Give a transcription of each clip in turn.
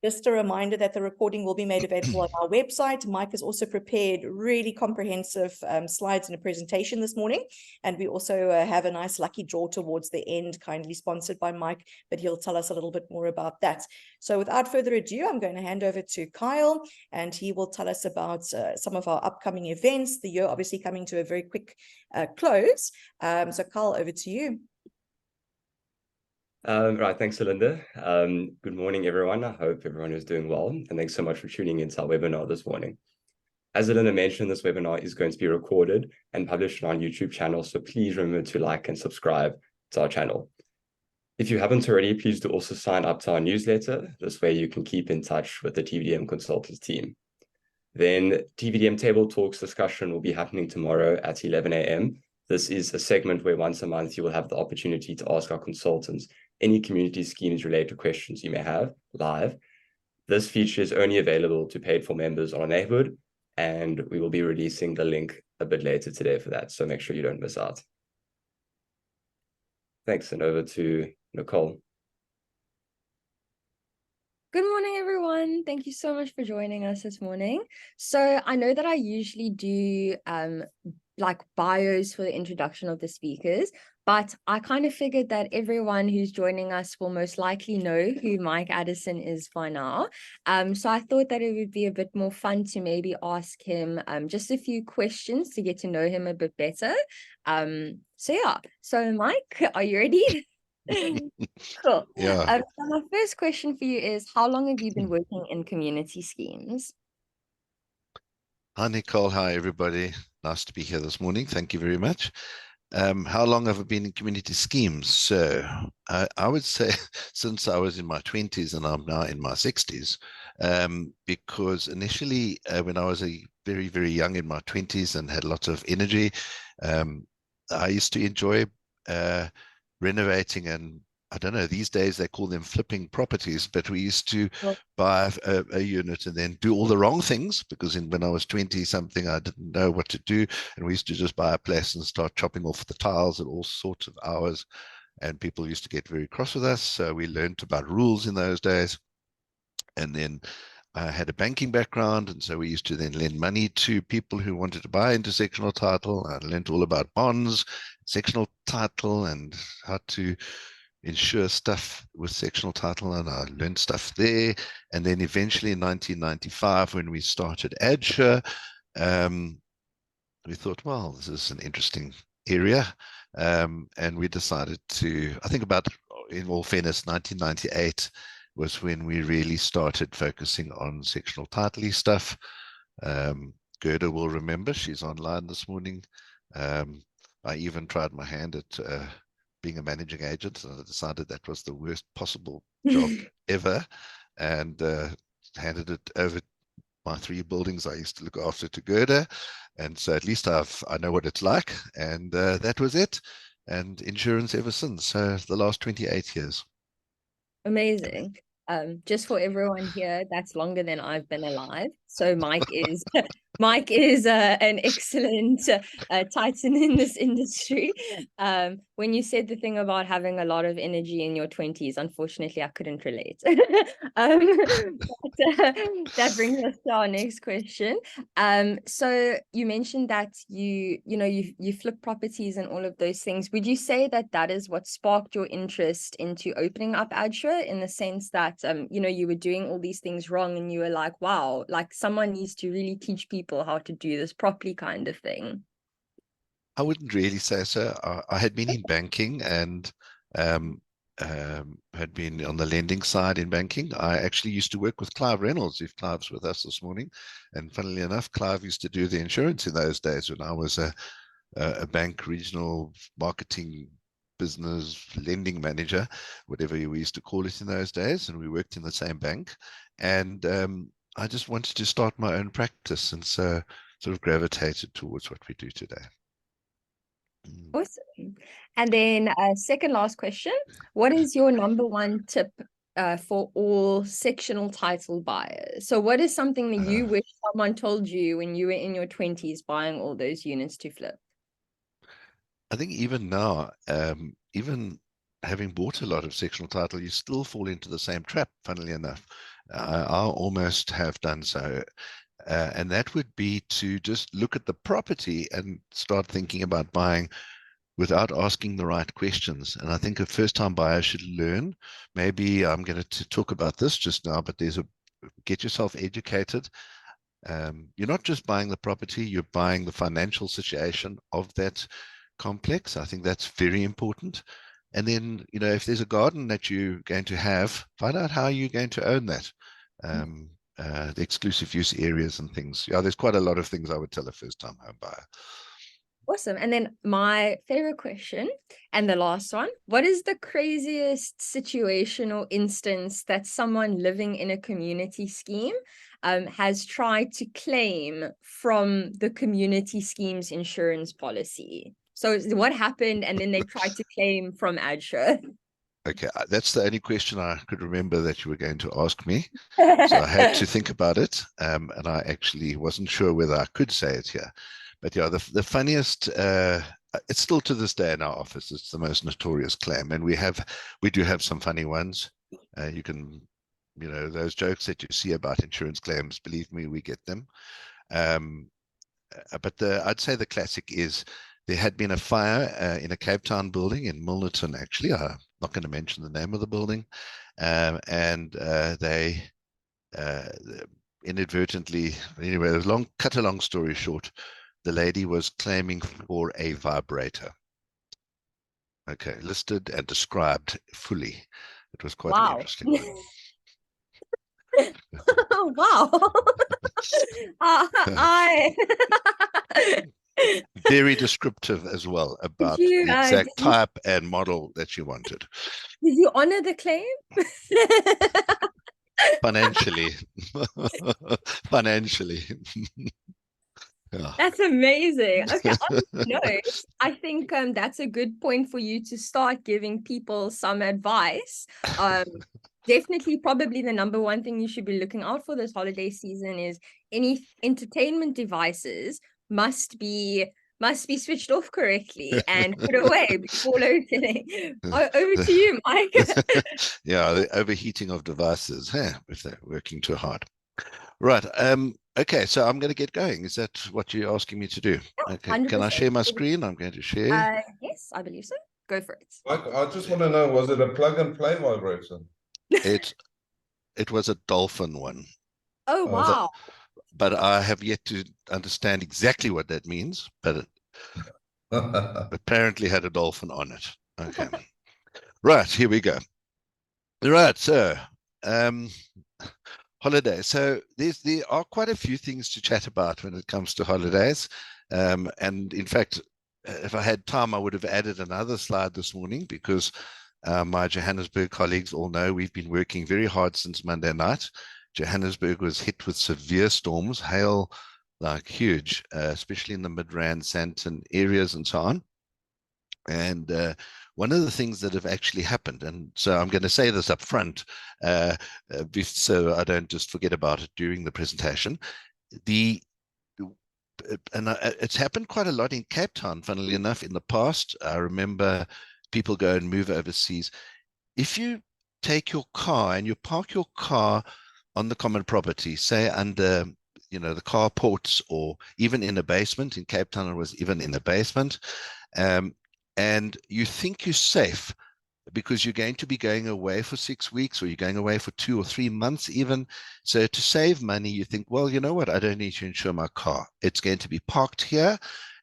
Just a reminder that the recording will be made available on our website. Mike has also prepared really comprehensive slides and a presentation this morning. And we also have a nice lucky draw towards the end, kindly sponsored by Mike, but he'll tell us a little bit more about that. So without further ado, I'm going to hand over to Kyle, and he will tell us about some of our upcoming events, the year obviously coming to a very quick close. So Kyle, over to you. Right, thanks, Linda. Good morning, everyone. I hope everyone is doing well, and thanks so much for tuning into our webinar this morning. As Linda mentioned, this webinar is going to be recorded and published on our YouTube channel, so please remember to like and subscribe to our channel. If you haven't already, please do also sign up to our newsletter. This way you can keep in touch with the TVDM Consultants team. Then TVDM Table Talks discussion will be happening tomorrow at 11 a.m. This is a segment where once a month you will have the opportunity to ask our consultants any community schemes related questions you may have live. This feature is only available to paid for members on our neighborhood, and we will be releasing the link a bit later today for that, so make sure you don't miss out. Thanks, and over to Nicole. Good morning, everyone. Thank you so much for joining us this morning. So I know that I usually do like bios for the introduction of the speakers, but I kind of figured that everyone who's joining us will most likely know who Mike Addison is by now. So I thought that it would be a bit more fun to maybe ask him just a few questions to get to know him a bit better. So yeah, so Mike, are you ready? Cool. Yeah. So my first question for you is, how long have you been working in community schemes? Hi, Nicole. Hi, everybody. Nice to be here this morning. Thank you very much. How long have I been in community schemes? So I would say since I was in my 20s, and I'm now in my 60s, because initially when I was very, very young in my 20s and had lots of energy, I used to enjoy renovating, and I don't know, these days they call them flipping properties, but we used to buy a unit and then do all the wrong things, because when I was 20 something, I didn't know what to do. And we used to just buy a place and start chopping off the tiles at all sorts of hours. And people used to get very cross with us. So we learned about rules in those days. And then I had a banking background, and so we used to then lend money to people who wanted to buy into sectional title. I learned all about bonds, sectional title, and how to insure stuff with sectional title, and I learned stuff there. And then eventually in 1995, when we started Addsure, we thought, well, this is an interesting area. And we decided to, I think about, in all fairness, 1998 was when we really started focusing on sectional title stuff. Gerda will remember, she's online this morning. I even tried my hand at being a managing agent, and I decided that was the worst possible job ever, and handed it over my 3 buildings I used to look after to Gerda. And so at least I know what it's like, and that was it. And insurance ever since, so the last 28 years. Amazing. Just for everyone here, that's longer than I've been alive. So Mike is Mike is an excellent titan in this industry. When you said the thing about having a lot of energy in your 20s, unfortunately, I couldn't relate. But, that brings us to our next question. So you mentioned that you flip properties and all of those things. Would you say that that is what sparked your interest into opening up Addsure, in the sense that you were doing all these things wrong and you were like, wow, like someone needs to really teach people how to do this properly, kind of thing? I wouldn't really say so. I had been in banking and had been on the lending side in banking. I actually used to work with Clive Reynolds, if Clive's with us this morning. And funnily enough, Clive used to do the insurance in those days when I was a bank regional marketing business lending manager, whatever we used to call it in those days. And we worked in the same bank. And I just wanted to start my own practice, and so sort of gravitated towards what we do today. Awesome. And then second last question, what is your #1 tip for all sectional title buyers? So what is something that you wish someone told you when you were in your 20s buying all those units to flip? I think even now, even having bought a lot of sectional title, you still fall into the same trap, funnily enough. I almost have done so. And that would be to just look at the property and start thinking about buying without asking the right questions. And I think a first-time buyer should learn. Maybe I'm going to talk about this just now, but get yourself educated. You're not just buying the property, you're buying the financial situation of that complex. I think that's very important. And then, if there's a garden that you're going to have, find out how you're going to own that. The exclusive use areas and things. Yeah, there's quite a lot of things I would tell a first-time home buyer. Awesome. And then my favorite question and the last one, what is the craziest situation or instance that someone living in a community scheme has tried to claim from the community scheme's insurance policy? So what happened, and then they tried to claim from Addsure? Okay, that's the only question I could remember that you were going to ask me. So I had to think about it, and I actually wasn't sure whether I could say it here. But yeah, the funniest, it's still to this day in our office, it's the most notorious claim. And we do have some funny ones. You can, those jokes that you see about insurance claims, believe me, we get them. But I'd say the classic is, there had been a fire in a Cape Town building in Milnerton, actually. I'm not going to mention the name of the building. And they inadvertently, anyway, cut a long story short, the lady was claiming for a vibrator. Okay, listed and described fully. It was quite an interesting one. Wow. Very descriptive as well about the exact type and model that you wanted. Did you honor the claim? Financially. Financially. Yeah. That's amazing. Okay, on that note, I think that's a good point for you to start giving people some advice. Definitely, probably the number one thing you should be looking out for this holiday season is any entertainment devices must be switched off correctly and put away before load shedding. Over to you, Mike. Yeah, the overheating of devices, if they're working too hard. Right. Okay, so I'm going to get going. Is that what you're asking me to do? Okay. 100%. Can I share my screen? I'm going to share. Yes, I believe so. Go for it. I just want to know, was it a plug and play vibrator? It was a dolphin one. Oh, wow. But I have yet to understand exactly what that means, but it apparently had a dolphin on it. Okay. Right, here we go. Right, so holidays. So there are quite a few things to chat about when it comes to holidays. And in fact, if I had time, I would have added another slide this morning, because my Johannesburg colleagues all know we've been working very hard since Monday night. Johannesburg was hit with severe storms, hail like huge, especially in the Midrand, Sandton areas and so on. And one of the things that have actually happened, and so I'm going to say this up front, so I don't just forget about it during the presentation. It's happened quite a lot in Cape Town, funnily enough. In the past, I remember people go and move overseas. If you take your car and you park your car on the common property, say under, the carports, or even in a basement. In Cape Town, it was even in a basement. And you think you're safe because you're going to be going away for 6 weeks, or you're going away for 2 or 3 months even. So to save money, you think, well, you know what? I don't need to insure my car. It's going to be parked here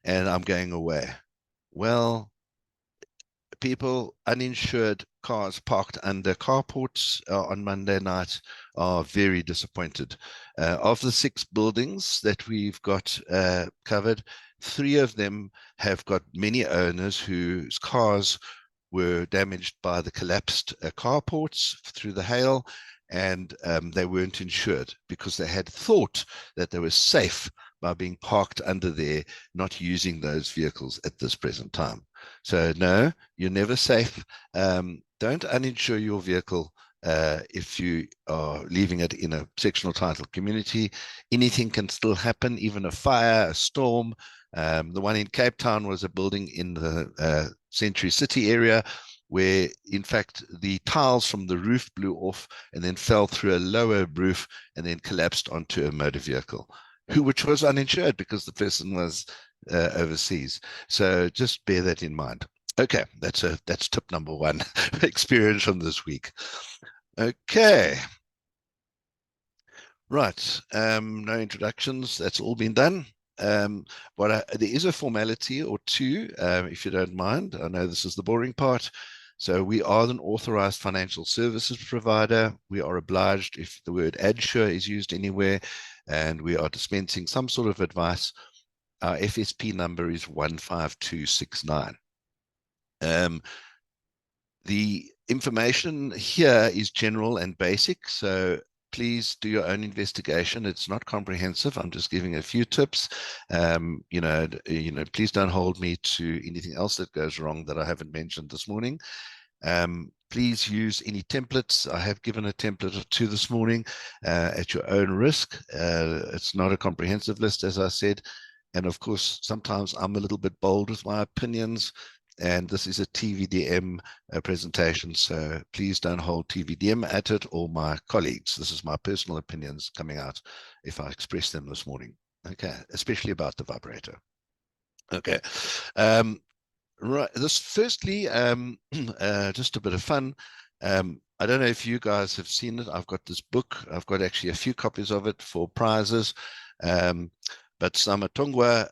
and I'm going away. Well, people, uninsured cars parked under carports on Monday night are very disappointed. Of the 6 buildings that we've got covered, 3 of them have got many owners whose cars were damaged by the collapsed carports through the hail, and they weren't insured because they had thought that they were safe by being parked under there, not using those vehicles at this present time. So no, you're never safe. Don't uninsure your vehicle if you are leaving it in a sectional title community. Anything can still happen, even a fire, a storm. The one in Cape Town was a building in the Century City area. where in fact the tiles from the roof blew off and then fell through a lower roof and then collapsed onto a motor vehicle, which was uninsured because the person was overseas. So just bear that in mind. Okay, that's tip number one, experience from this week. Okay. Right, no introductions, that's all been done. There is a formality or two, if you don't mind. I know this is the boring part. So we are an authorized financial services provider. We are obliged if the word Addsure is used anywhere, and we are dispensing some sort of advice. Our FSP number is 15269. The information here is general and basic, so please do your own investigation. It's not comprehensive. I'm just giving a few tips. Please don't hold me to anything else that goes wrong that I haven't mentioned this morning. Please use any templates. I have given a template or two this morning at your own risk. It's not a comprehensive list, as I said. And of course, sometimes I'm a little bit bold with my opinions. And this is a TVDM presentation, so please don't hold TVDM at it or my colleagues. This is my personal opinions coming out if I express them this morning. Okay, especially about the vibrator. Okay, right. This firstly, just a bit of fun. I don't know if you guys have seen it. I've got this book. I've got actually a few copies of it for prizes. But Samatongwa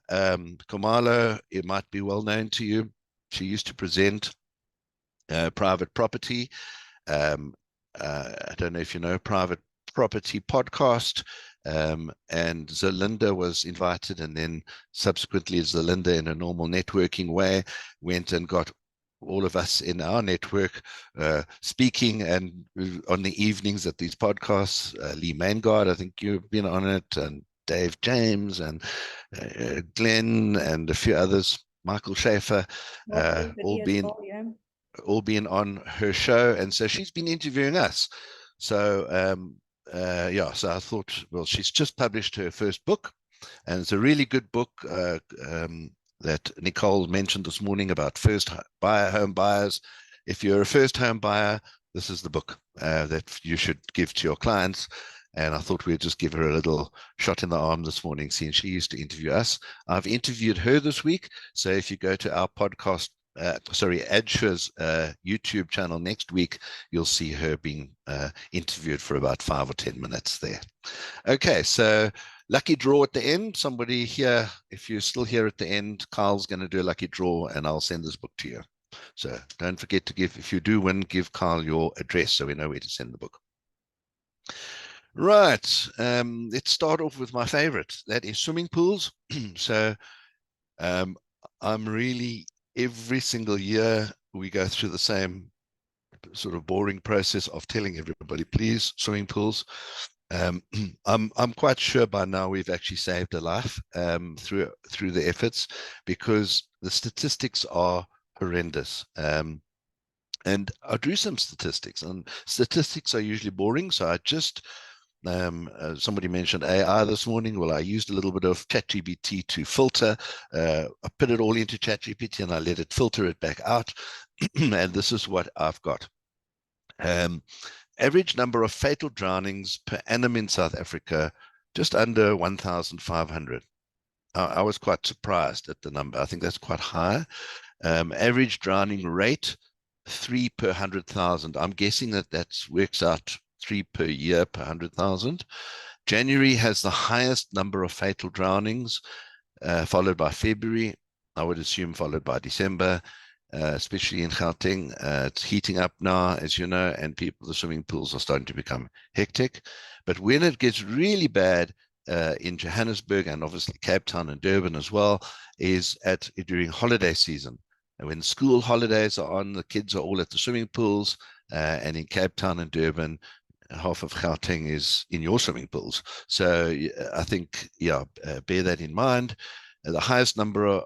Komalo, it might be well known to you. She used to present Private Property. I don't know if you know Private Property podcast. And Zelinda was invited, and then subsequently Zelinda, in a normal networking way, went and got all of us in our network speaking, and on the evenings at these podcasts. Lee Mangard, I think you've been on it, and Dave James, and Glenn, and a few others. Michael Schaefer, all being on her show, and so she's been interviewing us. So so I thought, well, she's just published her first book, and it's a really good book that Nicole mentioned this morning about first home buyers. If you're a first home buyer, this is the book that you should give to your clients. And I thought we'd just give her a little shot in the arm this morning, seeing she used to interview us. I've interviewed her this week. So if you go to our podcast, Adssure's YouTube channel next week, you'll see her being interviewed for about 5 or 10 minutes there. Okay, so lucky draw at the end. Somebody here, if you're still here at the end, Carl's going to do a lucky draw, and I'll send this book to you. So don't forget to give, if you do win, give Carl your address so we know where to send the book. Right, let's start off with my favorite. That is swimming pools. So I'm really, every single year we go through the same sort of boring process of telling everybody, please, swimming pools. I'm quite sure by now we've actually saved a life through the efforts, because the statistics are horrendous. And I drew some statistics, and statistics are usually boring, so I just somebody mentioned AI this morning. Well, I used a little bit of ChatGPT to filter. I put it all into ChatGPT and I let it filter it back out. And this is what I've got. Average number of fatal drownings per annum in South Africa, just under 1,500. I was quite surprised at the number. I think that's quite high. Average drowning rate, 3 per 100,000. I'm guessing that works out 3 per year per 100,000. January has the highest number of fatal drownings, followed by February. I would assume followed by December, especially in Gauteng. It's heating up now, as you know, and the swimming pools are starting to become hectic. But when it gets really bad in Johannesburg, and obviously Cape Town and Durban as well, is during holiday season. And when school holidays are on, the kids are all at the swimming pools, and in Cape Town and Durban, half of Gauteng is in your swimming pools. So I think, bear that in mind. The highest number,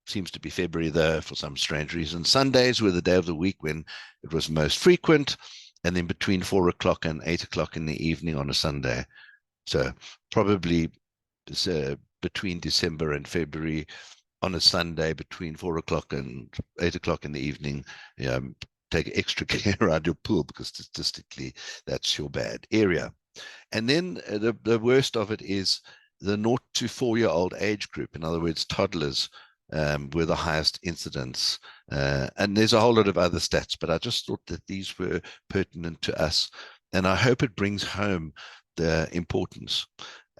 seems to be February, though, for some strange reason. Sundays were the day of the week when it was most frequent, and then between 4 o'clock and 8 o'clock in the evening on a Sunday. So probably between December and February, on a Sunday between 4 o'clock and 8 o'clock in the evening, take extra care around your pool, because statistically that's your bad area. And then the worst of it is the 0 to 4-year-old age group. In other words, toddlers were the highest incidence. And there's a whole lot of other stats, but I just thought that these were pertinent to us. And I hope it brings home the importance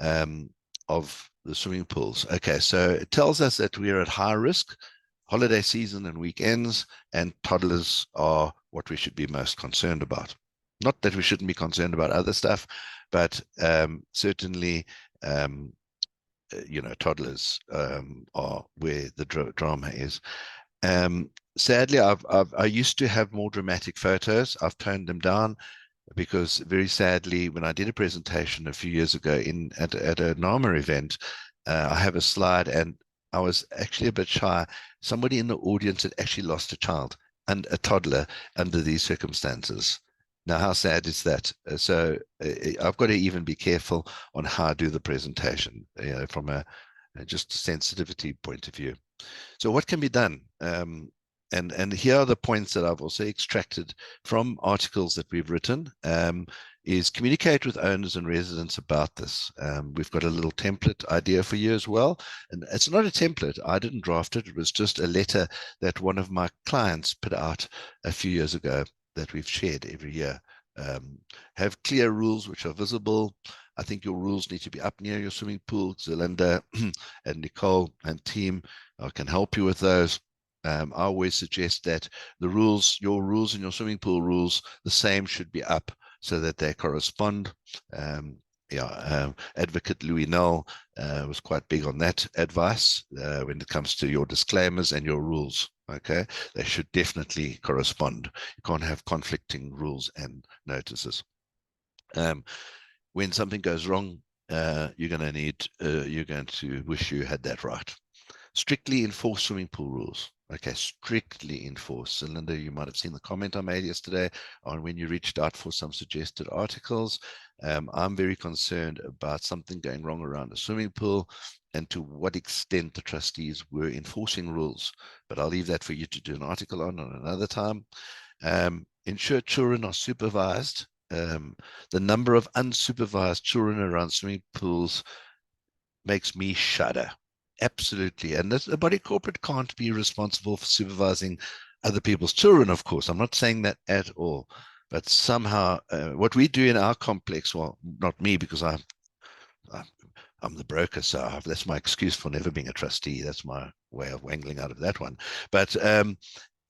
of the swimming pools. Okay, so it tells us that we are at high risk, holiday season and weekends, and toddlers are what we should be most concerned about. Not that we shouldn't be concerned about other stuff, but certainly, toddlers are where the drama is. Sadly, I used to have more dramatic photos. I've toned them down, because very sadly, when I did a presentation a few years ago at a NAMA event, I have a slide, and I was actually a bit shy. Somebody in the audience had actually lost a child and a toddler under these circumstances. Now, how sad is that? So I've got to even be careful on how I do the presentation, from a just sensitivity point of view. So what can be done? And here are the points that I've also extracted from articles that we've written, is communicate with owners and residents about this. We've got a little template idea for you as well. And it's not a template. I didn't draft it. It was just a letter that one of my clients put out a few years ago that we've shared every year. Have clear rules which are visible. I think your rules need to be up near your swimming pool. Zelinda and Nicole and team can help you with those. I always suggest that your rules and your swimming pool rules, the same should be up so that they correspond. Advocate Louis Null was quite big on that advice when it comes to your disclaimers and your rules. Okay, they should definitely correspond. You can't have conflicting rules and notices. When something goes wrong, you're going to wish you had that right. Strictly enforce swimming pool rules. Okay, strictly enforce. And Linda, you might have seen the comment I made yesterday on when you reached out for some suggested articles. I'm very concerned about something going wrong around the swimming pool and to what extent the trustees were enforcing rules. But I'll leave that for you to do an article on another time. Ensure children are supervised. The number of unsupervised children around swimming pools makes me shudder. Absolutely. And a body corporate can't be responsible for supervising other people's children, of course. I'm not saying that at all. But somehow what we do in our complex, well, not me, because I'm the broker, so that's my excuse for never being a trustee. That's my way of wangling out of that one. But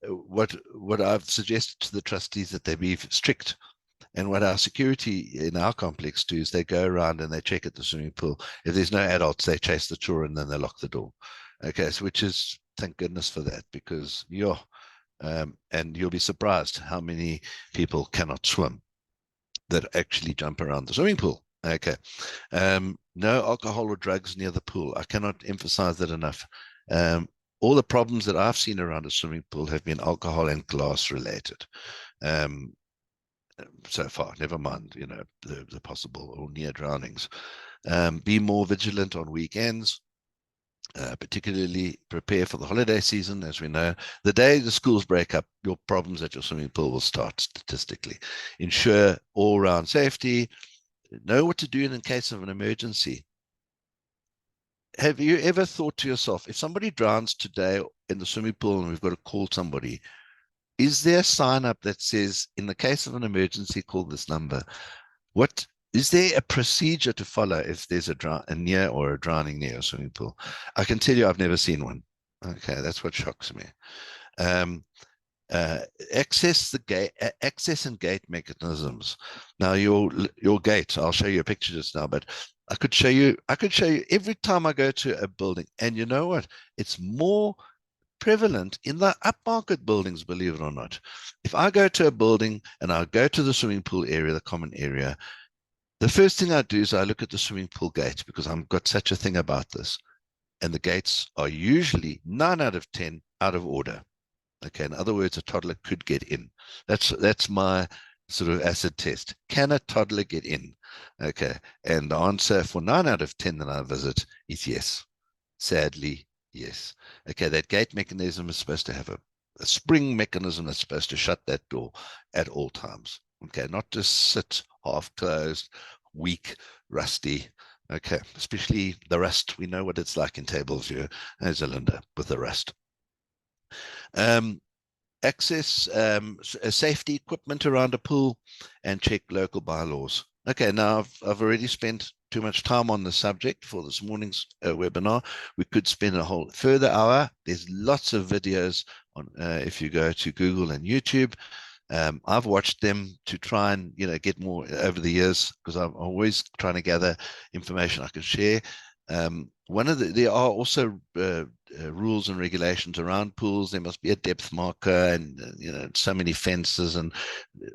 what I've suggested to the trustees that they be strict. And what our security in our complex do is they go around and they check at the swimming pool. If there's no adults, they chase the children, then they lock the door. Okay, so which is, thank goodness for that, because and you'll be surprised how many people cannot swim that actually jump around the swimming pool. Okay, no alcohol or drugs near the pool. I cannot emphasize that enough. All the problems that I've seen around a swimming pool have been alcohol and glass related. So far, never mind, the possible or near drownings. Be more vigilant on weekends, particularly prepare for the holiday season. As we know, the day the schools break up, your problems at your swimming pool will start statistically. Ensure all-round safety. Know what to do in case of an emergency. Have you ever thought to yourself, if somebody drowns today in the swimming pool and we've got to call somebody, is there a sign up that says, in the case of an emergency, call this number? What is there a procedure to follow if there's a drowning near a swimming pool? I can tell you, I've never seen one. Okay, that's what shocks me. Access and gate mechanisms. Now, your gate. I'll show you a picture just now, but I could show you every time I go to a building, and you know what? It's more prevalent in the upmarket buildings, believe it or not. If I go to a building and I go to the swimming pool area, the common area, the first thing I do is I look at the swimming pool gate, because I've got such a thing about this. And the gates are usually 9 out of 10 out of order. Okay, in other words, a toddler could get in. That's my sort of acid test. Can a toddler get in? Okay, and the answer for 9 out of 10 that I visit is yes. Sadly, Yes. Okay, that gate mechanism is supposed to have a spring mechanism that's supposed to shut that door at all times. Okay, not just sit half closed, weak, rusty. Okay, especially the rust. We know what it's like in table view, as Linda, with the rust. Access safety equipment around a pool, and check local bylaws. Okay, now I've already spent too much time on the subject for this morning's webinar. We could spend a whole further hour. There's lots of videos on if you go to Google and YouTube. I've watched them to try and get more over the years, because I'm always trying to gather information I can share. There are also rules and regulations around pools. There must be a depth marker, and so many fences and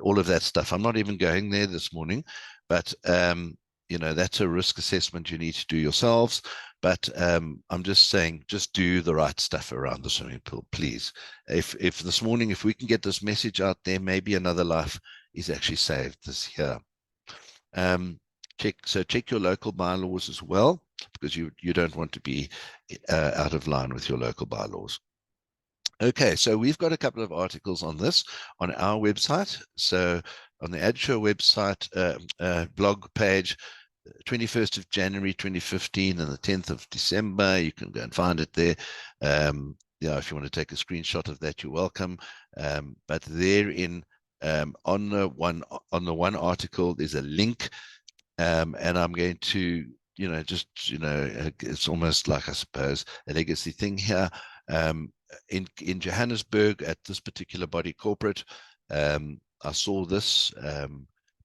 all of that stuff. I'm not even going there this morning, but that's a risk assessment you need to do yourselves. But I'm just saying, just do the right stuff around the swimming pool, please. If this morning, if we can get this message out there, maybe another life is actually saved this year. Check your local bylaws as well, because you don't want to be out of line with your local bylaws. Okay, so we've got a couple of articles on this on our website. So on the Addsure website blog page, 21st of January 2015 and the 10th of December, you can go and find it there. If you want to take a screenshot of that, you're welcome. But therein, on the one article, there's a link, and I'm going to it's almost like, I suppose, a legacy thing here. In Johannesburg, at this particular body corporate, I saw this.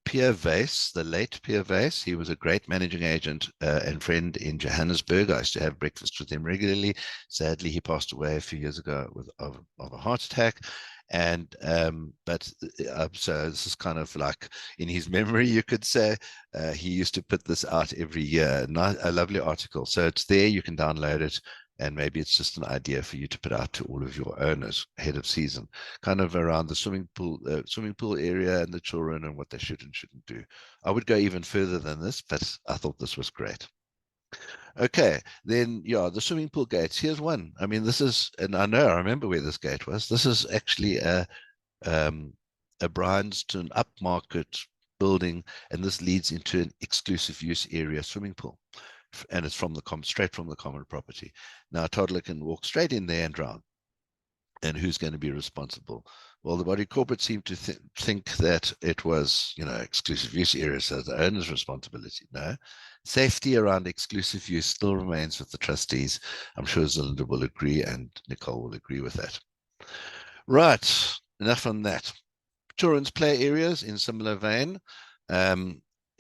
Pierre Weiss, the late Pierre Weiss, he was a great managing agent and friend in Johannesburg. I used to have breakfast with him regularly. Sadly, he passed away a few years ago of a heart attack. And so this is kind of like in his memory, you could say. He used to put this out every year. A lovely article. So it's there, you can download it. And maybe it's just an idea for you to put out to all of your owners ahead of season, kind of around the swimming pool area and the children and what they should and shouldn't do. I would go even further than this, but I thought this was great. Okay, then, the swimming pool gates. Here's one. I mean, this is, and I remember where this gate was. This is actually a Bryanston upmarket building, and this leads into an exclusive use area swimming pool. And it's straight from the common property. Now, a toddler can walk straight in there and drown. And who's going to be responsible? Well, the body corporate seemed to think that it was, exclusive use area, so the owner's responsibility. No, safety around exclusive use still remains with the trustees. I'm sure Zelinda will agree, and Nicole will agree with that. Right, enough on that. Children's play areas, in similar vein.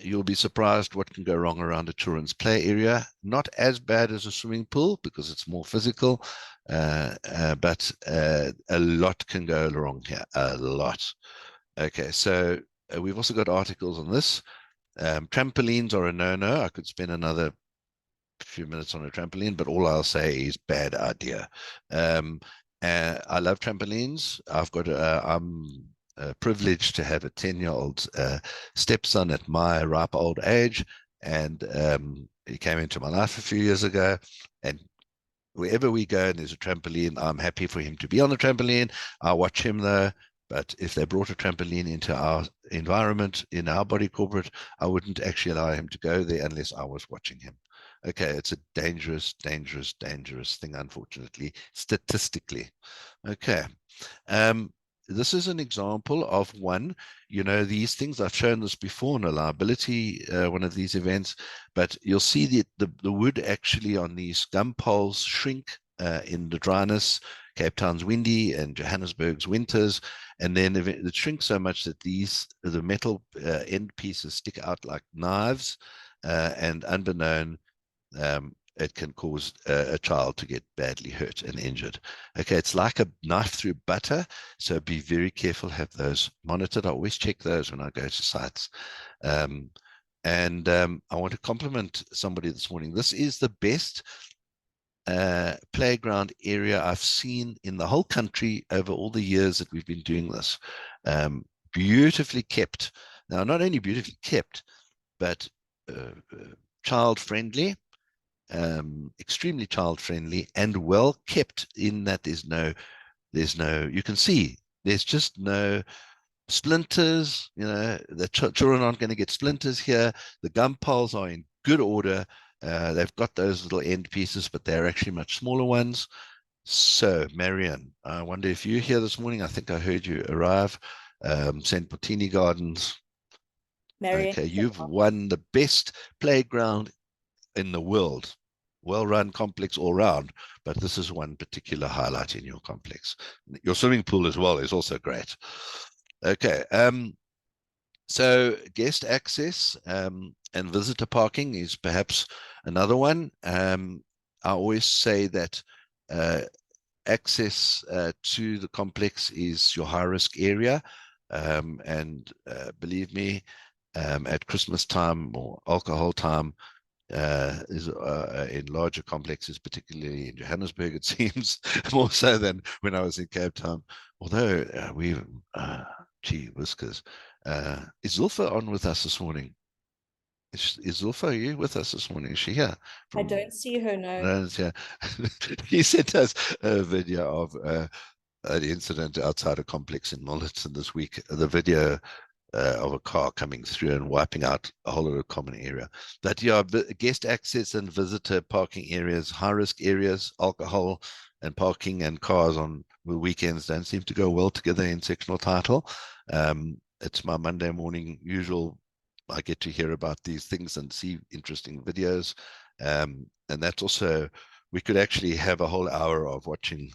You'll be surprised what can go wrong around a children's play area. Not as bad as a swimming pool, because it's more physical, but a lot can go wrong here, a lot. Okay, so we've also got articles on this. Trampolines are a no-no. I could spend another few minutes on a trampoline, but all I'll say is bad idea. I love trampolines. I'm privileged to have a 10-year-old stepson at my ripe old age, and he came into my life a few years ago, and wherever we go and there's a trampoline, I'm happy for him to be on the trampoline. I watch him though, but if they brought a trampoline into our environment, in our body corporate, I wouldn't actually allow him to go there unless I was watching him. Okay, it's a dangerous thing, unfortunately, statistically. Okay. This is an example of one, these things. I've shown this before in a liability, one of these events, but you'll see the wood actually on these gum poles shrink in the dryness. Cape Town's windy and Johannesburg's winters, and then it shrinks so much that the metal end pieces stick out like knives, and unbeknown, it can cause a child to get badly hurt and injured. Okay, it's like a knife through butter, so be very careful, have those monitored. I always check those when I go to sites. I want to compliment somebody this morning. This is the best playground area I've seen in the whole country over all the years that we've been doing this. Beautifully kept. Now, not only beautifully kept, but child friendly. extremely child friendly and well kept in that there's no, you can see there's just no splinters. The children aren't going to get splinters here. The gum poles are in good order. They've got those little end pieces, but they're actually much smaller ones. So, Marianne, I wonder if you're here this morning. I think I heard you arrive. St. Bottini Gardens. Marion. Okay, you've won the best playground in the world. Well-run complex all round, but this is one particular highlight in your complex. Your swimming pool as well is also great. Okay, so guest access and visitor parking is perhaps another one. I always say that access to the complex is your high-risk area, and believe me, at Christmas time or alcohol time, is in larger complexes, particularly in Johannesburg, it seems, more so than when I was in Cape Town. Although gee whiskers, is Zulfa on with us this morning? Is Zulfa, are you with us this morning? Is she here? I don't see her, no. No, yeah. He sent us a video of an incident outside a complex in Mulleton this week. The video of a car coming through and wiping out a whole lot of common area. But yeah, guest access and visitor parking areas, high risk areas, alcohol and parking and cars on the weekends don't seem to go well together in sectional title. It's my Monday morning usual. I get to hear about these things and see interesting videos. And that's also, we could actually have a whole hour of watching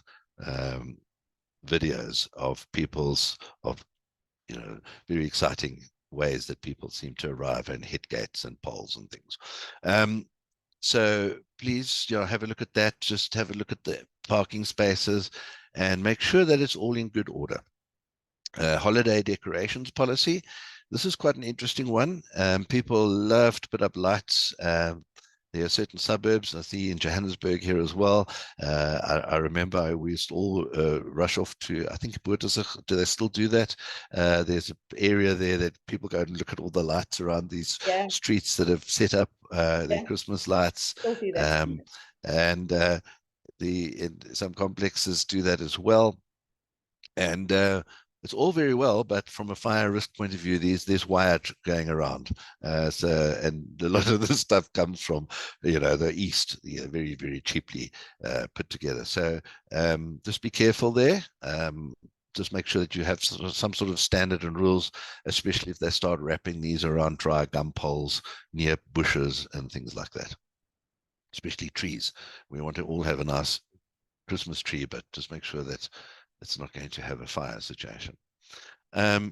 videos of very exciting ways that people seem to arrive and hit gates and poles and things. So please, have a look at that. Just have a look at the parking spaces and make sure that it's all in good order. Holiday decorations policy. This is quite an interesting one. People love to put up lights. There are certain suburbs, I see in Johannesburg here as well. I remember we used to all rush off to, I think, Boertesig. Do they still do that? There's an area there that people go and look at all the lights around these streets that have set up their Christmas lights. Still do that. And some complexes do that as well. And it's all very well, but from a fire risk point of view, there's wire going around. And a lot of this stuff comes from, the east, very, very cheaply put together. So just be careful there. Just make sure that you have some sort of standard and rules, especially if they start wrapping these around dry gum poles near bushes and things like that, especially trees. We want to all have a nice Christmas tree, but just make sure that it's not going to have a fire situation.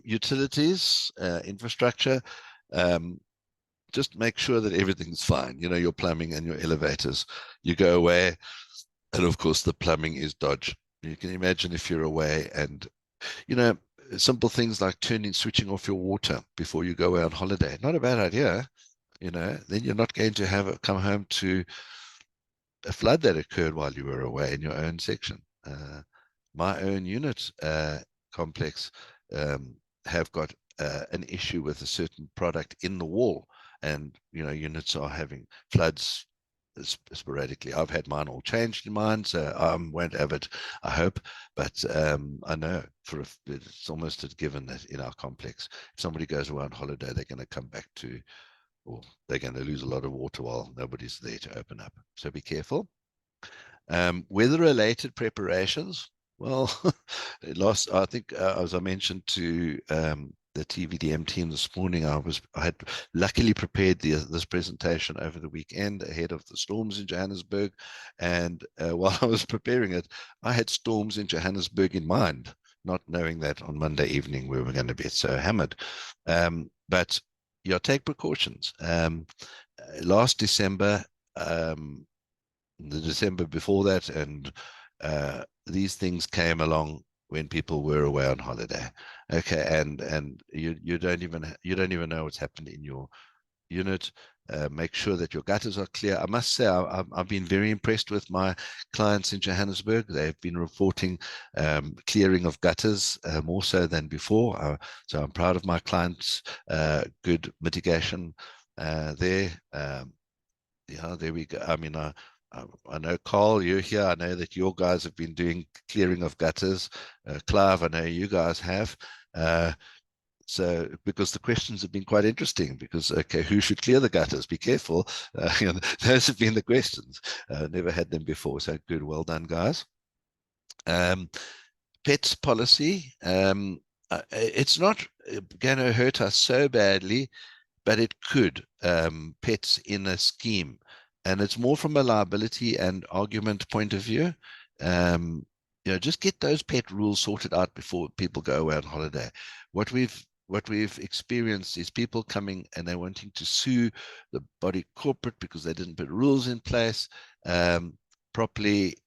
Utilities, infrastructure, just make sure that everything's fine. Your plumbing and your elevators. You go away, and of course the plumbing is dodge. You can imagine if you're away and, simple things like switching off your water before you go away on holiday. Not a bad idea, then you're not going to come home to a flood that occurred while you were away in your own section. My own unit complex have got an issue with a certain product in the wall, and units are having floods sporadically. I've had mine all changed in mine, so I won't have it, I hope. But I know it's almost a given that in our complex, if somebody goes away on holiday, they're going to come back or they're going to lose a lot of water while nobody's there to open up. So be careful. Weather-related preparations. Well, I think, as I mentioned to the TVDM team this morning, I had luckily prepared this presentation over the weekend ahead of the storms in Johannesburg. And while I was preparing it, I had storms in Johannesburg in mind, not knowing that on Monday evening we were going to be so hammered. But take precautions. Last December, the December before that, and these things came along when people were away on holiday. Okay, and you don't even know what's happened in your unit. Make sure that your gutters are clear. I must say, I've been very impressed with my clients in Johannesburg. They've been reporting clearing of gutters more so than before. So I'm proud of my clients' good mitigation there. Yeah, there we go. I mean, I know, Carl, you're here. I know that your guys have been doing clearing of gutters. Clive, I know you guys have. So, because the questions have been quite interesting, because, okay, who should clear the gutters? Be careful. You know, those have been the questions. Never had them before. So good. Well done, guys. Pets policy. It's not going to hurt us so badly, but it could. Pets in a scheme. And it's more from a liability and argument point of view. You know, just get those pet rules sorted out before people go away on holiday. What we've experienced is people coming and they're wanting to sue the body corporate because they didn't put rules in place properly.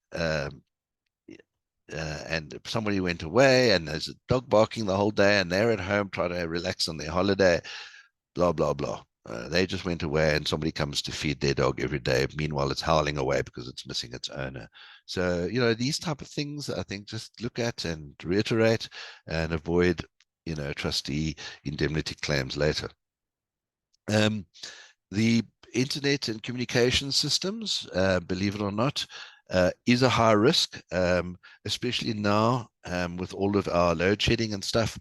And somebody went away and there's a dog barking the whole day and they're at home trying to relax on their holiday, blah, blah, blah. They just went away and somebody comes to feed their dog every day. Meanwhile, it's howling away because it's missing its owner. So, you know, these type of things, I think, just look at and reiterate and avoid, you know, trustee indemnity claims later. The internet and communication systems, believe it or not, is a high risk, especially now with all of our load shedding and stuff.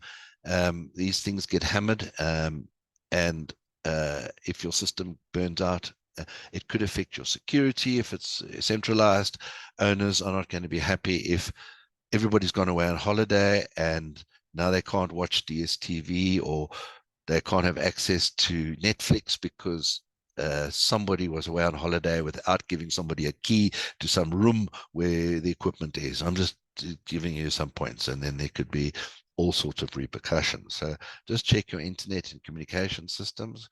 These things get hammered, and if your system burns out, it could affect your security. If it's centralized, owners are not going to be happy if everybody's gone away on holiday and now they can't watch DSTV or they can't have access to Netflix because somebody was away on holiday without giving somebody a key to some room where the equipment is. I'm just giving you some points, and then there could be all sorts of repercussions. So just check your internet and communication systems.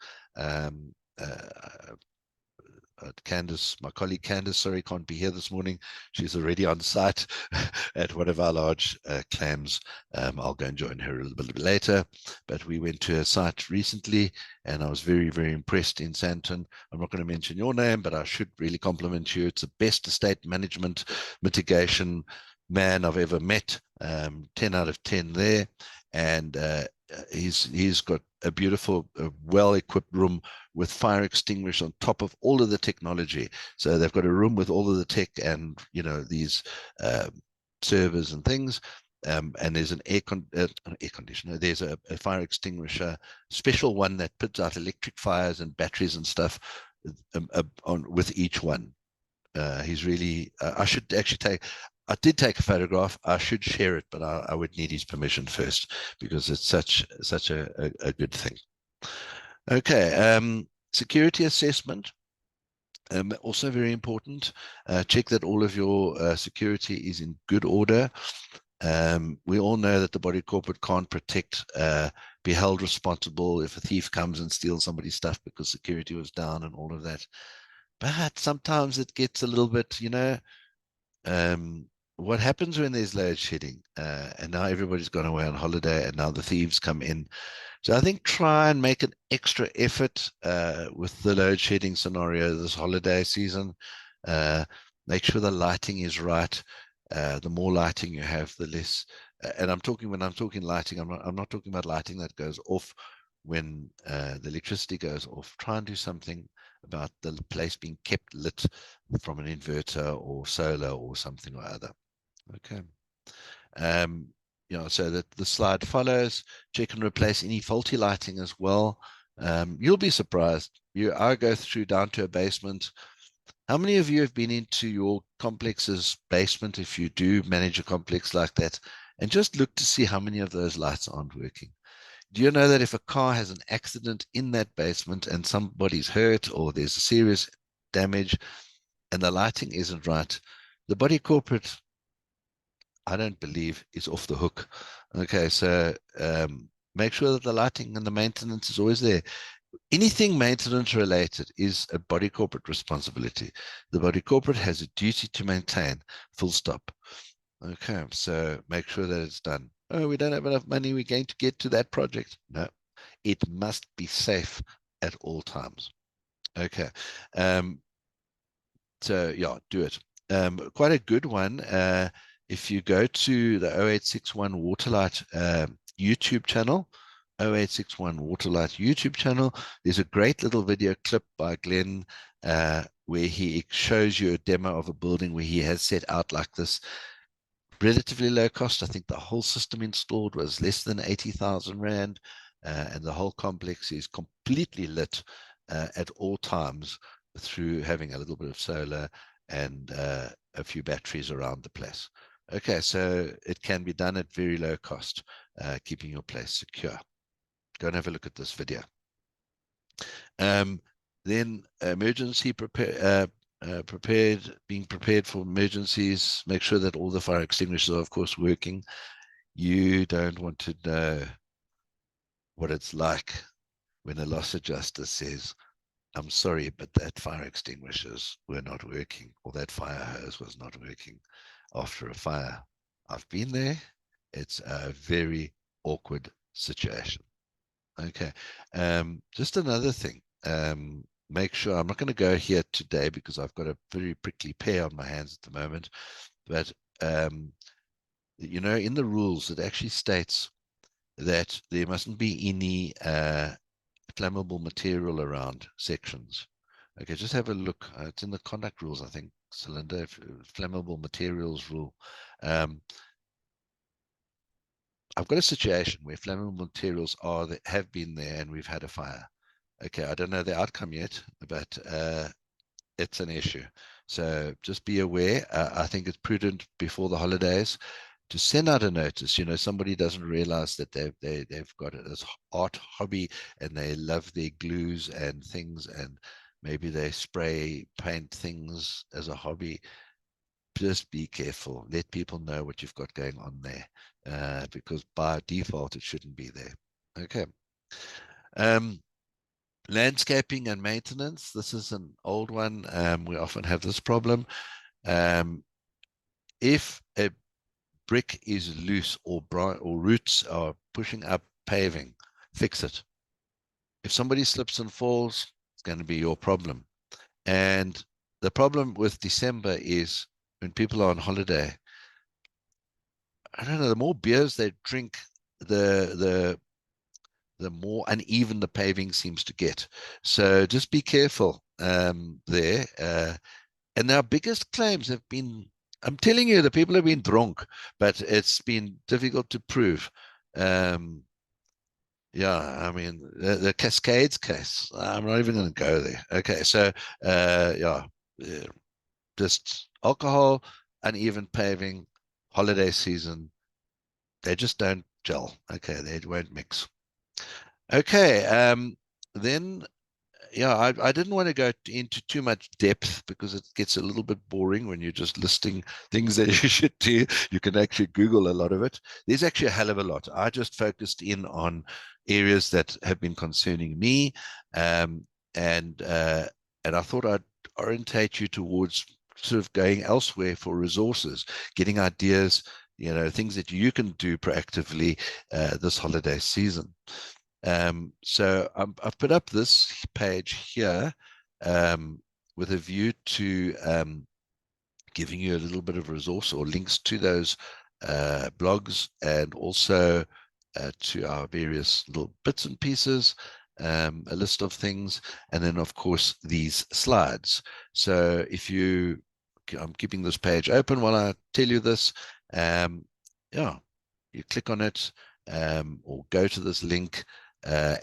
Candace, my colleague Candace, sorry, can't be here this morning. She's already on site at one of our large clams. I'll go and join her a little bit later. But we went to a site recently, and I was very, very impressed in Sandton. I'm not going to mention your name, but I should really compliment you. It's the best estate management mitigation man I've ever met. 10 out of 10 there. And he's got a beautiful, well-equipped room with fire extinguisher on top of all of the technology. So they've got a room with all of the tech and, you know, these servers and things. And there's an air conditioner. There's a fire extinguisher, special one that puts out electric fires and batteries and stuff with each one. He's really, I should actually I did take a photograph. I should share it, but I would need his permission first because it's such a good thing. Okay, security assessment. Also very important. Check that all of your security is in good order. We all know that the body corporate can't protect, be held responsible if a thief comes and steals somebody's stuff because security was down and all of that. But sometimes it gets a little bit, you know, what happens when there's load shedding and now everybody's gone away on holiday and now the thieves come in. So I think try and make an extra effort with the load shedding scenario this holiday season. Make sure the lighting is right. The more lighting you have, the less. And when I'm talking lighting, I'm not talking about lighting that goes off when the electricity goes off. Try and do something about the place being kept lit from an inverter or solar or something or other. Okay. You know, so that the slide follows. Check and replace any faulty lighting as well. You'll be surprised. I go through down to a basement. How many of you have been into your complex's basement, if you do manage a complex like that, and just look to see how many of those lights aren't working? Do you know that if a car has an accident in that basement and somebody's hurt or there's a serious damage and the lighting isn't right, the body corporate, I don't believe, is off the hook. Okay, so make sure that the lighting and the maintenance is always there. Anything maintenance related is a body corporate responsibility. The body corporate has a duty to maintain, full stop. Okay, so make sure that it's done. Oh, we don't have enough money, we're going to get to that project. No, it must be safe at all times. Okay, so yeah, do it. Quite a good one. If you go to the 0861 Waterlight YouTube channel, 0861 Waterlight YouTube channel. There's a great little video clip by Glenn where he shows you a demo of a building where he has set out like this. Relatively low cost. I think the whole system installed was less than 80,000 Rand, and the whole complex is completely lit at all times through having a little bit of solar and a few batteries around the place. Okay, so it can be done at very low cost, keeping your place secure. Go and have a look at this video. Then emergency being prepared for emergencies. Make sure that all the fire extinguishers are, of course, working. You don't want to know what it's like when a loss adjuster says, I'm sorry, but that fire extinguishers were not working, or that fire hose was not working after a fire. I've been there. It's a very awkward situation. Okay. Just another thing. Make sure, I'm not going to go here today because I've got a very prickly pear on my hands at the moment, but you know, in the rules it actually states that there mustn't be any flammable material around sections. Okay, just have a look. It's in the conduct rules, I think, cylinder flammable materials rule. I've got a situation where flammable materials have been there and we've had a fire. Okay, I don't know the outcome yet, but it's an issue. So just be aware. I think it's prudent before the holidays to send out a notice. You know, somebody doesn't realize that they've got this art hobby and they love their glues and things, and maybe they spray paint things as a hobby. Just be careful. Let people know what you've got going on there, because by default it shouldn't be there. Okay. Landscaping and maintenance. This is an old one. We often have this problem. If a brick is loose or roots are pushing up paving, fix it. If somebody slips and falls, it's going to be your problem. And the problem with December is when people are on holiday, I don't know, the more beers they drink, the more uneven the paving seems to get. So just be careful there. And our biggest claims have been, I'm telling you, the people have been drunk, but it's been difficult to prove. Yeah, I mean, the Cascades case, I'm not even going to go there. Okay, so yeah, just alcohol, uneven paving, holiday season, they just don't gel. Okay, they won't mix. Okay, then, yeah, I didn't want to go into too much depth because it gets a little bit boring when you're just listing things that you should do. You can actually Google a lot of it. There's actually a hell of a lot. I just focused in on areas that have been concerning me, and I thought I'd orientate you towards sort of going elsewhere for resources, getting ideas, you know, things that you can do proactively this holiday season. So I've put up this page here with a view to giving you a little bit of resource or links to those blogs, and also to our various little bits and pieces, a list of things, and then of course these slides. So if you, I'm keeping this page open while I tell you this, yeah, you click on it, or go to this link, or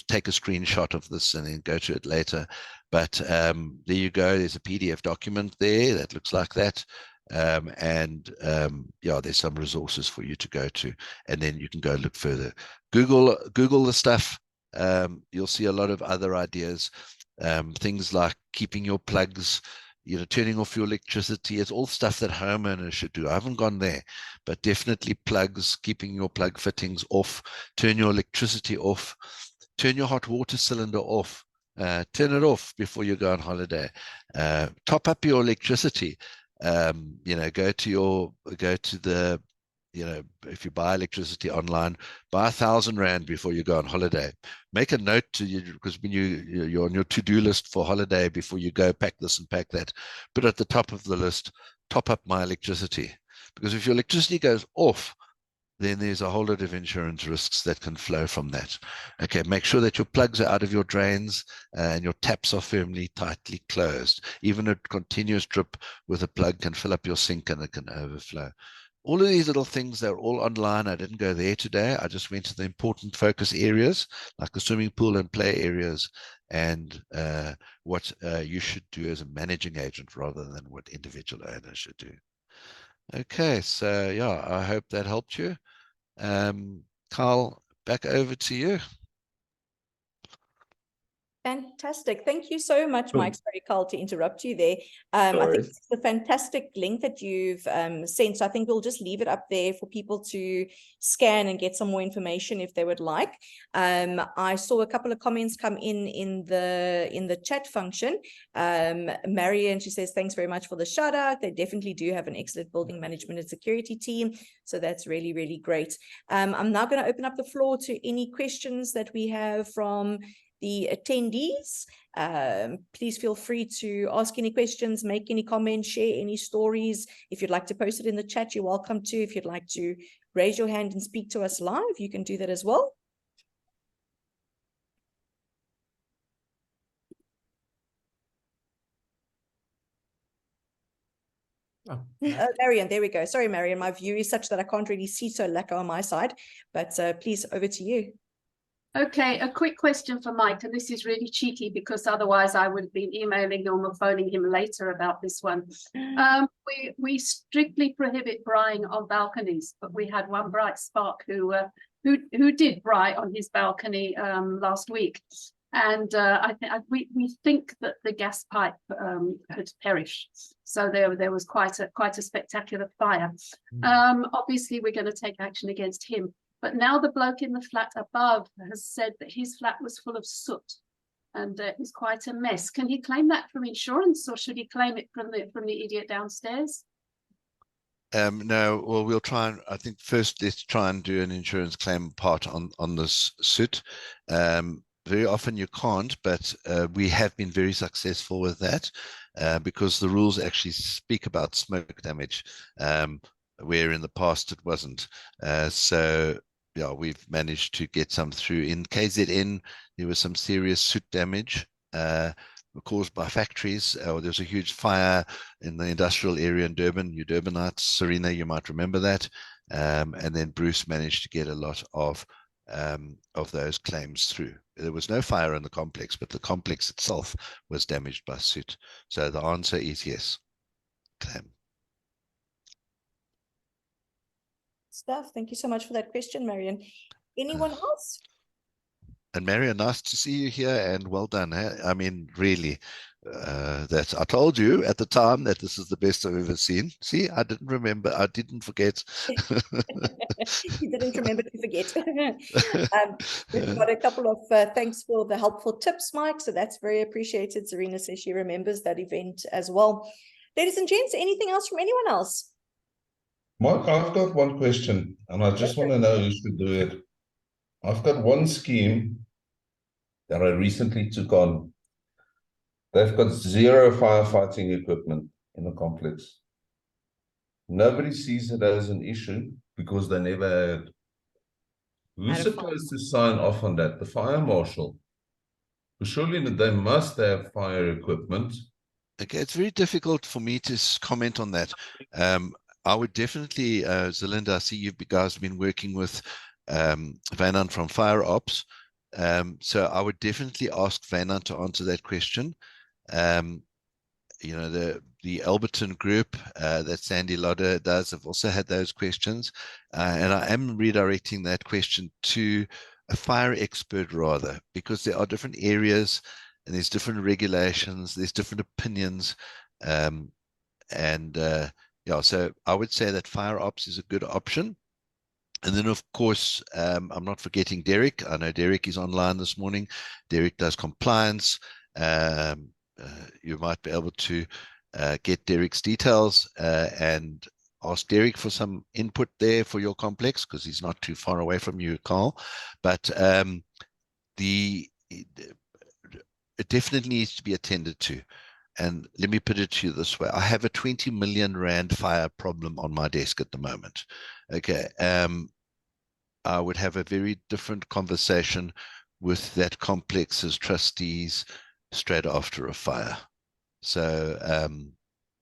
take a screenshot of this and then go to it later. But there you go. There's a PDF document there that looks like that. Yeah, there's some resources for you to go to, and then you can go look further. Google the stuff. You'll see a lot of other ideas, things like keeping your plugs, you know, turning off your electricity. It's all stuff that homeowners should do. I haven't gone there, but definitely plugs, keeping your plug fittings off, turn your electricity off, turn your hot water cylinder off, turn it off before you go on holiday, top up your electricity. You know, go to the, you know, if you buy electricity online, buy 1,000 Rand before you go on holiday. Make a note to you, because when you're on your to-do list for holiday, before you go, pack this and pack that, put at the top of the list, top up my electricity. Because if your electricity goes off, then there's a whole lot of insurance risks that can flow from that. Okay, make sure that your plugs are out of your drains and your taps are firmly, tightly closed. Even a continuous drip with a plug can fill up your sink and it can overflow. All of these little things, they're all online. I didn't go there today. I just went to the important focus areas, like the swimming pool and play areas, and what you should do as a managing agent rather than what individual owners should do. Okay, so yeah, I hope that helped you. Carl, back over to you. Fantastic. Thank you so much, Cool. Mike. Sorry, Carl, to interrupt you there. No I think worries. it's a fantastic link that you've sent. So I think we'll just leave it up there for people to scan and get some more information if they would like. I saw a couple of comments come in the chat function. Marian, she says, thanks very much for the shout out. They definitely do have an excellent building management and security team. So that's really, really great. I'm now going to open up the floor to any questions that we have from the attendees. Please feel free to ask any questions, make any comments, share any stories. If you'd like to post it in the chat, you're welcome to. If you'd like to raise your hand and speak to us live, you can do that as well. Marian, there we go. Sorry, Marian, my view is such that I can't really see so lacquer on my side, but please, over to you. Okay, a quick question for Mike, and this is really cheeky because otherwise I would have been emailing him or phoning him later about this one. We strictly prohibit braaiing on balconies, but we had one bright spark who did braai on his balcony last week, and we think that the gas pipe had perished, so there was quite a spectacular fire. Obviously, we're going to take action against him. But now the bloke in the flat above has said that his flat was full of soot and it was quite a mess. Can he claim that from insurance, or should he claim it from the idiot downstairs? No, well, we'll try and, I think first let's try and do an insurance claim part on this soot. Very often you can't, but we have been very successful with that because the rules actually speak about smoke damage, where in the past it wasn't. So yeah, we've managed to get some through. In KZN, there was some serious soot damage caused by factories. There was a huge fire in the industrial area in Durban. You Durbanites, Serena, you might remember that. And then Bruce managed to get a lot of those claims through. There was no fire in the complex, but the complex itself was damaged by soot. So the answer is yes, claim. Stuff. Thank you so much for that question, Marian. Anyone else? And Marian, nice to see you here, and well done. I mean, really, that I told you at the time that this is the best I've ever seen. See, I didn't remember. I didn't forget. You didn't remember to forget. We've got a couple of thanks for the helpful tips, Mike. So that's very appreciated. Serena says she remembers that event as well. Ladies and gents, anything else from anyone else? Mike, I've got one question, and I just want to know who should do it. I've got one scheme that I recently took on. They've got 0 firefighting equipment in the complex. Nobody sees it as an issue because they never had. Who's supposed to sign off on that? The fire marshal. Surely they must have fire equipment. Okay, it's very difficult for me to comment on that. I would definitely, Zelinda, I see you guys have been working with Vanan from Fire Ops. So I would definitely ask Vanan to answer that question. You know, the Alberton group that Sandy Lodder does have also had those questions. And I am redirecting that question to a fire expert rather, because there are different areas and there's different regulations, there's different opinions. Yeah, so I would say that Fire Ops is a good option. And then, of course, I'm not forgetting Derek. I know Derek is online this morning. Derek does compliance. You might be able to get Derek's details and ask Derek for some input there for your complex, because he's not too far away from you, Carl. But it definitely needs to be attended to. And let me put it to you this way. I have a 20 million Rand fire problem on my desk at the moment. Okay. I would have a very different conversation with that complex's trustees straight after a fire. So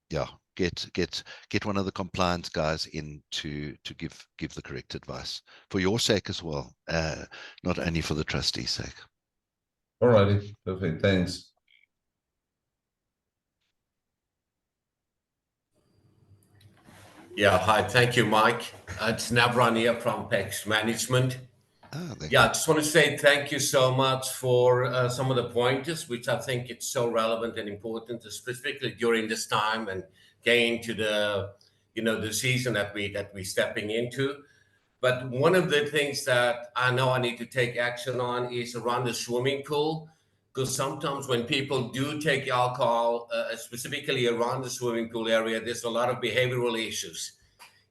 yeah, get one of the compliance guys in to give the correct advice for your sake as well, not only for the trustees' sake. All righty, perfect, thanks. Yeah, hi, thank you, Mike. It's Navran here from PEX Management. Thank you. I just want to say thank you so much for some of the pointers, which I think it's so relevant and important, specifically during this time and getting into the, the season that we're stepping into. But one of the things that I know I need to take action on is around the swimming pool, because sometimes when people do take alcohol, specifically around the swimming pool area, there's a lot of behavioral issues.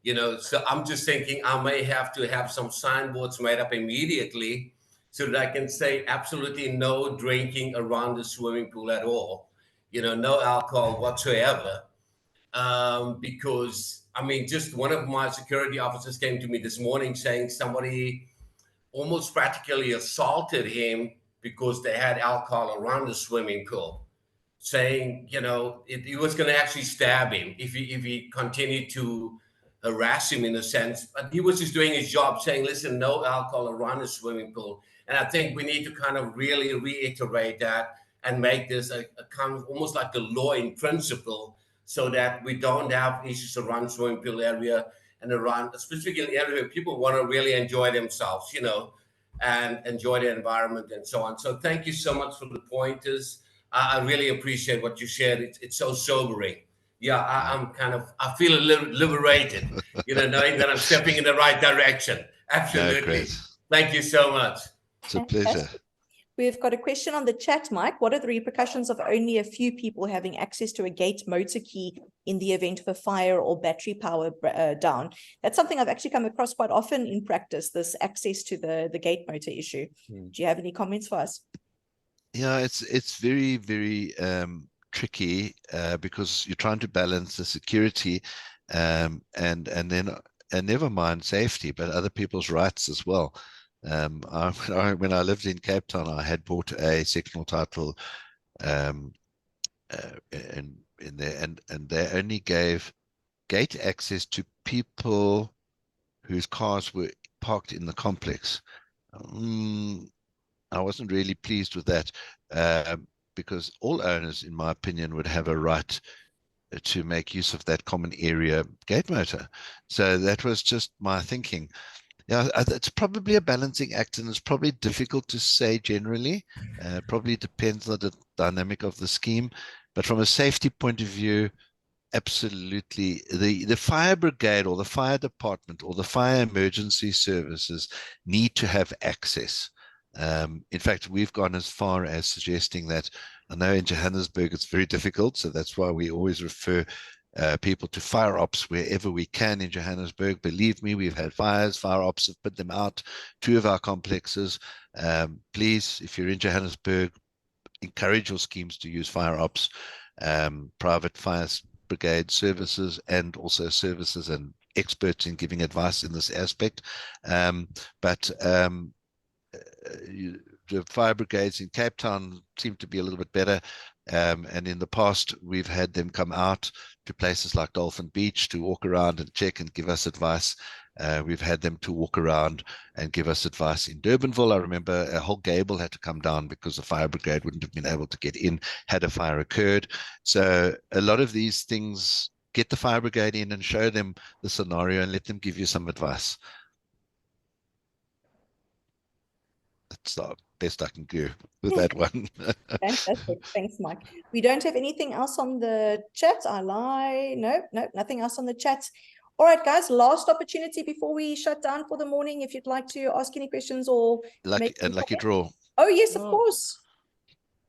So I'm just thinking I may have to have some signboards made up immediately so that I can say absolutely no drinking around the swimming pool at all, no alcohol whatsoever. Because, I mean, just one of my security officers came to me this morning saying somebody almost practically assaulted him because they had alcohol around the swimming pool, saying, he was going to actually stab him if he continued to harass him in a sense. But he was just doing his job, saying, listen, no alcohol around the swimming pool. And I think we need to kind of really reiterate that and make this a kind of almost like a law in principle, so that we don't have issues around swimming pool area and around specifically area where people want to really enjoy themselves, and enjoy the environment and so on. So thank you so much for the pointers. I really appreciate what you shared. It's so sobering. Yeah, I feel a little liberated, knowing that I'm stepping in the right direction. Absolutely. Great. Thank you so much. It's a pleasure. We've got a question on the chat, Mike. What are the repercussions of only a few people having access to a gate motor key in the event of a fire or battery power down? That's something I've actually come across quite often in practice, this access to the gate motor issue. Do you have any comments for us? Yeah, it's very, very tricky because you're trying to balance the security and then never mind safety, but other people's rights as well. When I lived in Cape Town, I had bought a sectional title in there, and they only gave gate access to people whose cars were parked in the complex. I wasn't really pleased with that because all owners, in my opinion, would have a right to make use of that common area gate motor. So that was just my thinking. Yeah, it's probably a balancing act, and it's probably difficult to say generally. Probably depends on the dynamic of the scheme. But from a safety point of view, absolutely. The fire brigade or the fire department or the fire emergency services need to have access. In fact, we've gone as far as suggesting that, I know in Johannesburg it's very difficult, so that's why we always refer people to fire ops wherever we can in Johannesburg. Believe me, we've had fires, fire ops have put them out, 2 of our complexes. Please, if you're in Johannesburg, encourage your schemes to use fire ops, private fire brigade services, and also services and experts in giving advice in this aspect. The fire brigades in Cape Town seem to be a little bit better. And in the past, we've had them come out to places like Dolphin Beach to walk around and check and give us advice. We've had them to walk around and give us advice in Durbanville. I remember a whole gable had to come down because the fire brigade wouldn't have been able to get in had a fire occurred. So a lot of these things, get the fire brigade in and show them the scenario and let them give you some advice. That's the best I can do with that one. Fantastic. Thanks, Mike. We don't have anything else on the chat. I lie. No, nothing else on the chat. All right, guys, last opportunity before we shut down for the morning. If you'd like to ask any questions or lucky draw. Oh, yes, of course.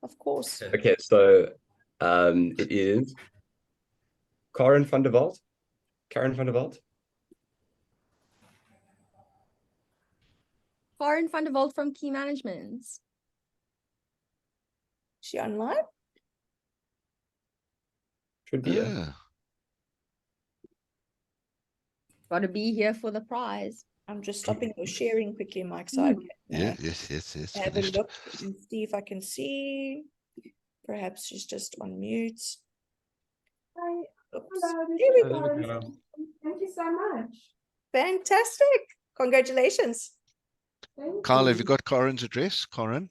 Of course. Okay, so it is Karen van der Walt. Karen van der Walt. Karen van der Walt from Key Management. Is she online? Should be. Got to be here for the prize. I'm just stopping your sharing quickly, Mike, so I can Yes. have Finished. a look and see if I can see. Perhaps she's just on mute. Oops. Here we go. Thank you so much. Fantastic. Congratulations. Thank Carl, have you got Corin's address? Corin?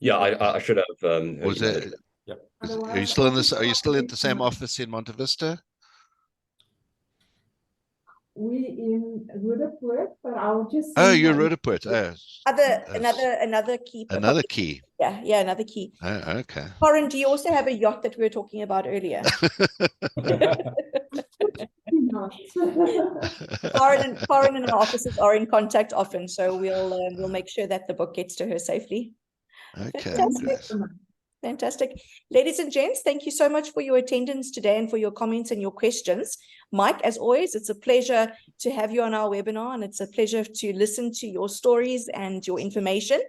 Yeah, I should have. her Was email it? address. Yep. Are you still in this? Are you still at the same office in Monte Vista? We in Rudderpoort, but I'll just. Oh, you're Rudderpoort. Oh, Another key. another key. Yeah, another key. Oh, okay. Corin, do you also have a yacht that we were talking about earlier? Corin and our offices are in contact often, so we'll make sure that the book gets to her safely. Okay. Fantastic. Fantastic. Ladies and gents, thank you so much for your attendance today and for your comments and your questions. Mike, as always, it's a pleasure to have you on our webinar, and it's a pleasure to listen to your stories and your information.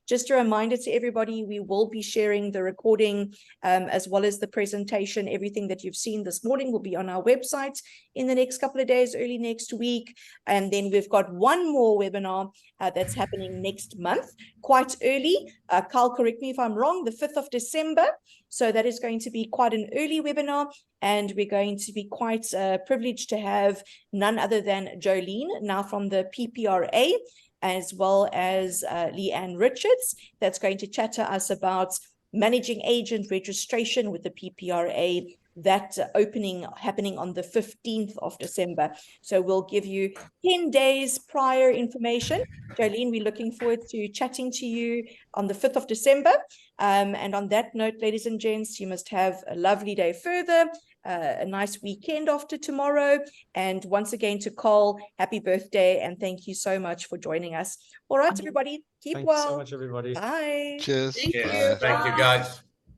Just a reminder to everybody, we will be sharing the recording as well as the presentation. Everything that you've seen this morning will be on our website in the next couple of days, early next week. And then we've got one more webinar that's happening next month, quite early. Carl, correct me if I'm wrong, the 5th of December. So that is going to be quite an early webinar, and we're going to be quite privileged to have none other than Jolene, now from the PPRA, as well as Leanne Richards, that's going to chat to us about managing agent registration with the PPRA, that happening on the 15th of December. So we'll give you 10 days prior information. Jolene, we're looking forward to chatting to you on the 5th of December. And on that note, ladies and gents, you must have a lovely day further, a nice weekend after tomorrow. And once again to Carl, happy birthday, and thank you so much for joining us. All right, everybody, keep well. Thanks so much, everybody. Bye. Cheers. Yes, thank you, guys.